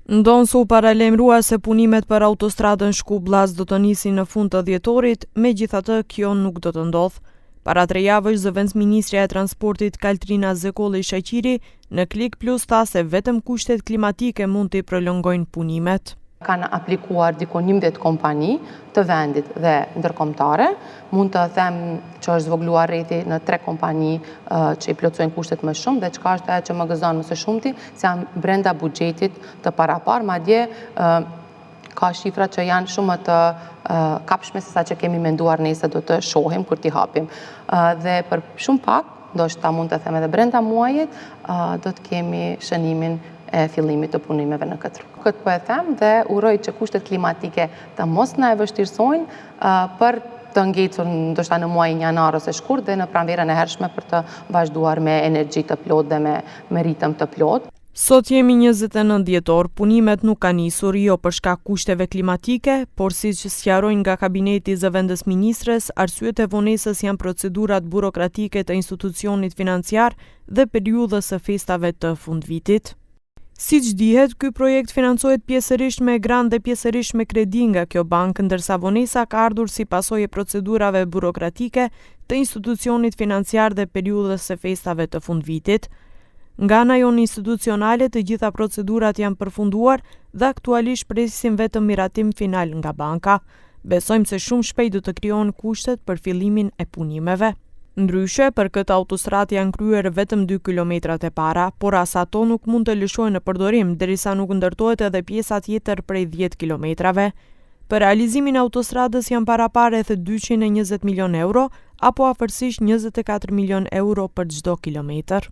Ndonë se u paralajmërua se punimet për autostradën Shkup-Vllaz do të nisin në fund të dhjetorit, megjithatë kjo nuk do të ndodhë. Para 3 javësh zëvendësministrja e transportit Kaltrina Zekolli Shaqiri në Klik Plus tha se vetëm kushtet klimatike mund të prolongojnë punimet. Kanë aplikuar diku 11 kompani të vendit dhe ndërkombëtare. Mund të them që është zvogluar rreti në 3 kompani që i plotësojnë kushtet më shumë dhe çka është ajo që më gëzon më së shumti, se janë brenda buxhetit të parapar, madje ka shifra që janë shumë të kapshme se sa që kemi menduar ne se do të shohim kur t'i hapim. Dhe për shumë pak, ndoshta mund të them edhe brenda muajit, do të kemi shënimin e fillimit të punimeve në këtë rrugë. Këtë po e them dhe uroj që kushtet klimatike të mos na e vështirësojnë për të ngecur ndoshta në muajin janar ose shkurt dhe në pranverën e hershme për të vazhduar me energji të plotë dhe me ritëm të plotë. Sot jemi 29 dhjetor, punimet nuk kanë nisur jo për shkak kushteve klimatike, por siç sqarojnë nga kabineti i zëvendësministres, arsyet e vonesës janë procedurat burokratike të institucionit financiar dhe periudhës së festave të fundvitit. Siç dihet, ky projekt financohet pjesërisht me grant dhe pjesërisht me kredi nga kjo bankë, ndërsa vonesa ka ardhur si pasojë procedurave burokratike të institucionit financiar dhe periudhës së festave të fundvitit. Nga ana jonë institucionale, të gjitha procedurat janë përfunduar dhe aktualisht presim vetëm miratim final nga banka. Besojmë se shumë shpejt do të krijohen kushtet për fillimin e punimeve. Ndryshe, për këtë autostradë janë kryer vetëm 2 kilometrat e para, por as ato nuk mund të lëshohen në përdorim derisa nuk ndërtohet edhe pjesa tjetër prej 10 kilometrave. Për realizimin e autostradës janë parapar rreth 220 milion euro apo afërsisht 24 milion euro për çdo kilometër.